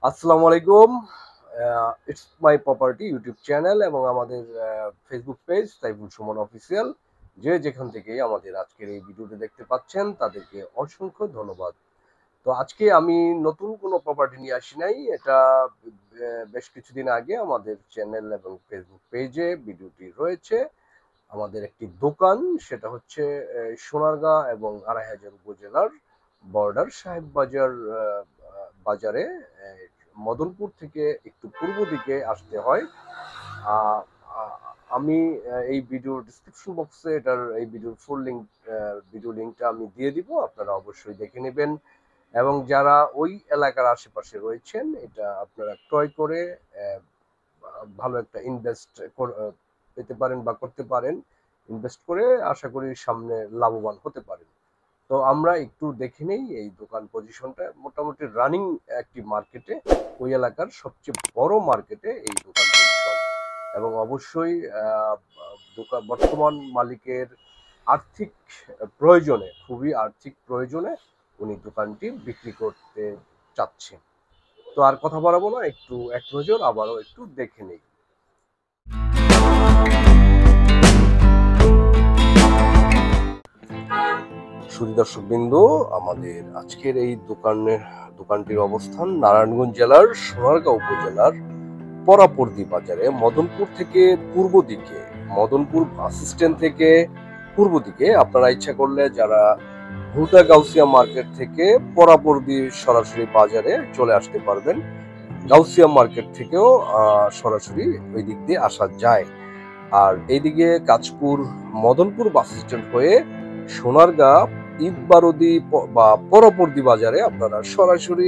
আসসালামু আলাইকুম। It's my property YouTube channel এবং আমাদের Facebook page Saiful Suman official. যে যেখান থেকেই আমাদের আজকের এই ভিডিওটি দেখতে পাচ্ছেন তাদেরকে অসংখ্য ধন্যবাদ। তো আজকে আমি নতুন কোনো প্রপার্টি নিয়ে আসি নাই। এটা বেশ কিছুদিন আগে আমাদের চ্যানেল এবং ফেসবুক পেজে ভিডিওটি রয়েছে। আমাদের একটি দোকান, সেটা হচ্ছে সোনারগাঁ এবং আড়াইহাজার উপজেলার বর্ডার সাহেব বাজার বাজারে মদনপুর থেকে একটু পূর্ব দিকে আসতে হয়। আহ, আহ, আমি এই ভিডিওর ডিসক্রিপশন বক্সে এটার এই ভিডিওর ফুল লিঙ্ক, ভিডিও লিঙ্কটা আমি দিয়ে দিব, আপনারা অবশ্যই দেখে নেবেন। এবং যারা ওই এলাকার আশেপাশে রয়েছেন, এটা আপনারা ক্রয় করে ভালো একটা ইনভেস্ট পেতে পারেন বা করতে পারেন। ইনভেস্ট করে আশা করি সামনে লাভবান হতে পারেন। তো আমরা একটু দেখে নেই এই দোকান পজিশনটা। মোটামুটি রানিং একটি মার্কেটে, ওই এলাকার সবচেয়ে বড় মার্কেটে এই দোকান পজিশন। এবং অবশ্যই দোকান বর্তমান মালিকের আর্থিক প্রয়োজনে, খুবই আর্থিক প্রয়োজনে উনি দোকানটি বিক্রি করতে চাচ্ছেন। তো আর কথা বাড়াবো না, একটু এক নজর আবারও একটু দেখে নেই। সুধী দর্শকবৃন্দ, আমাদের আজকের এই দোকানটির অবস্থান নারায়ণগঞ্জ জেলার সোনারগাঁও উপজেলার পরাপর্দি বাজারে, মদনপুর থেকে পূর্ব দিকে, মদনপুর বাস স্ট্যান্ড থেকে পূর্ব দিকে। আপনারা ইচ্ছা করলে যারা হুদা গাউসিয়া মার্কেট থেকে পরাপর্দি সরাসরি বাজারে চলে আসতে পারবেন। গাউসিয়া মার্কেট থেকেও সরাসরি ওই দিক দিয়ে আসা যায়। আর এইদিকে কাঁচপুর মদনপুর বাস স্ট্যান্ড হয়ে সোনারগাঁ ঈদবারদি বা পরবর্তী বাজারে আপনারা সরাসরি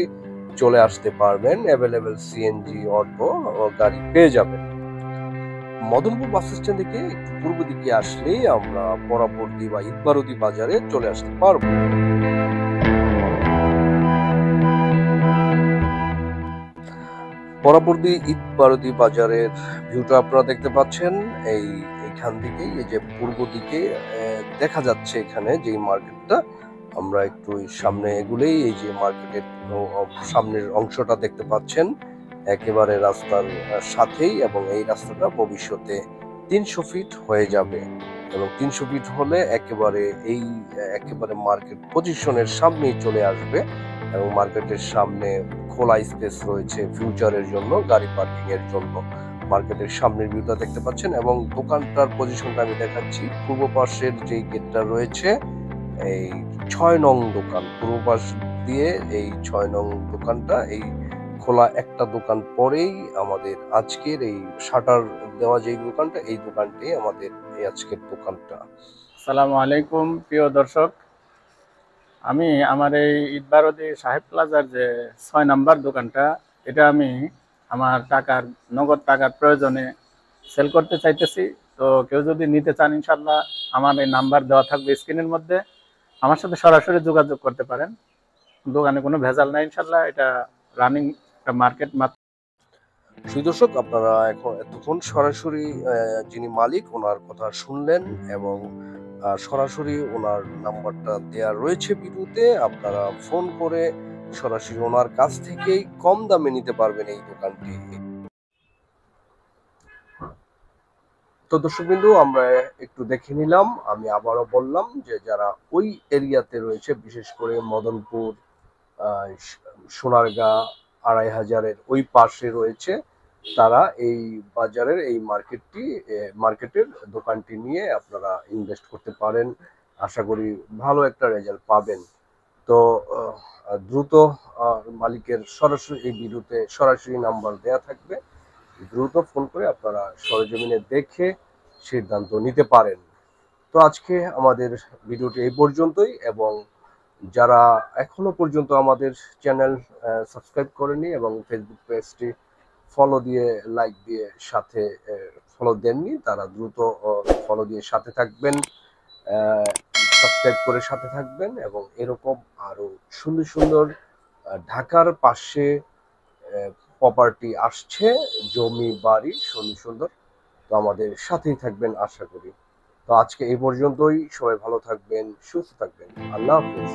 চলে আসতে পারবেন। অ্যাভেলেবেল সিএনজি অটো গাড়ি পেয়ে যাবেন। মদনপুর বাস স্ট্যান্ড থেকে একটু পূর্ব দিকে আসলেই আমরা পরবর্তী বা ঈদবারদি বাজারে চলে আসতে পারবো। পরবর্তী ঈদবারদি বাজারের ভিউটা আপনারা দেখতে পাচ্ছেন। এইখান থেকেই, এই যে পূর্ব দিকে দেখা যাচ্ছে এখানে যে মার্কেটটা, আমরা একটু সামনে এগুলেই এই যে মার্কেটের সামনের অংশটা দেখতে পাচ্ছেন একেবারে রাস্তার সাথেই। এবং এই রাস্তাটা ভবিষ্যতে 300 ফিট হয়ে যাবে এবং 300 ফিট হলে একেবারে মার্কেট পজিশনের সামনেই চলে আসবে। এবং মার্কেটের সামনে খোলা স্পেস রয়েছে ফিউচারের জন্য, গাড়ি পার্কিং এর জন্য। মার্কেটের সামনের ভিউটা দেখতে পাচ্ছেন এবং দোকানটার পজিশনটা আমি দেখাচ্ছি। পূর্ব পাশের যে গেটটা রয়েছে, এই 6 নং দোকান, পূর্ব পাশ দিয়ে এই 6 নং দোকানটা, এই খোলা একটা দোকান পরেই আমাদের আজকের এই শাটার দেওয়া যে দোকানটা, এই দোকানটি আমাদের এই আজকের দোকানটা। আসসালামু আলাইকুম প্রিয় দর্শক, আমি আমার এই ঈদবারদি সাহেব প্লাজার যে 6 নাম্বার দোকানটা, এটা আমি আমার নগদ টাকার প্রয়োজনে সেল করতে চাইতেছি। তো কেউ যদি নিতে চান, ইনশাল্লাহ আমার এই নাম্বার দেওয়া থাকবে স্ক্রিনের মধ্যে, আমার সাথে সরাসরি যোগাযোগ করতে পারেন। দোকানে কোনো ভেজাল নাই, ইনশাল্লাহ এটা রানিং একটা মার্কেট। সুদর্শক, আপনারা এতক্ষণ সরাসরি যিনি মালিক ওনার কথা শুনলেন এবং সরাসরি ওনার নাম্বারটা দেয়া রয়েছে ভিডিওতে। আপনারা ফোন করে সরাসরি ওনার কাছ থেকেই কম দামে নিতে পারবেন এই দোকানটি। তো দর্শকবিন্দু, আমরা একটু দেখে নিলাম। আমি আবারও বললাম যে যারা ওই এরিয়াতে রয়েছে, বিশেষ করে মদনপুর, সোনারগাঁ, আড়াইহাজারের ওই পাশে রয়েছে, তারা এই বাজারের এই মার্কেটের দোকানটি নিয়ে আপনারা ইনভেস্ট করতে পারেন। আশা করি ভালো একটা রেজাল্ট পাবেন। তো দ্রুত মালিকের সরাসরি এই ভিডিওতে সরাসরি নাম্বার দেয়া থাকবে, দ্রুত ফোন করে আপনারা সরেজমিনে দেখে সিদ্ধান্ত নিতে পারেন। তো আজকে আমাদের ভিডিওটি এই পর্যন্তই। এবং যারা এখনো পর্যন্ত আমাদের চ্যানেল সাবস্ক্রাইব করেনি এবং ফেসবুক পেজটি ফলো দিয়ে, লাইক দিয়ে সাথে ফলো দেননি, তারা দ্রুত ফলো দিয়ে সাথে থাকবেন, সাবস্ক্রাইব করে সাথে থাকবেন। এবং এরকম আরো সুন্দর সুন্দর ঢাকার পাশে প্রপার্টি আসছে, জমি বাড়ি সুন্দর সুন্দর, তো আমাদের সাথেই থাকবেন আশা করি। তো আজকে এই পর্যন্তই। সবাই ভালো থাকবেন, সুস্থ থাকবেন। আল্লাহ হাফিজ।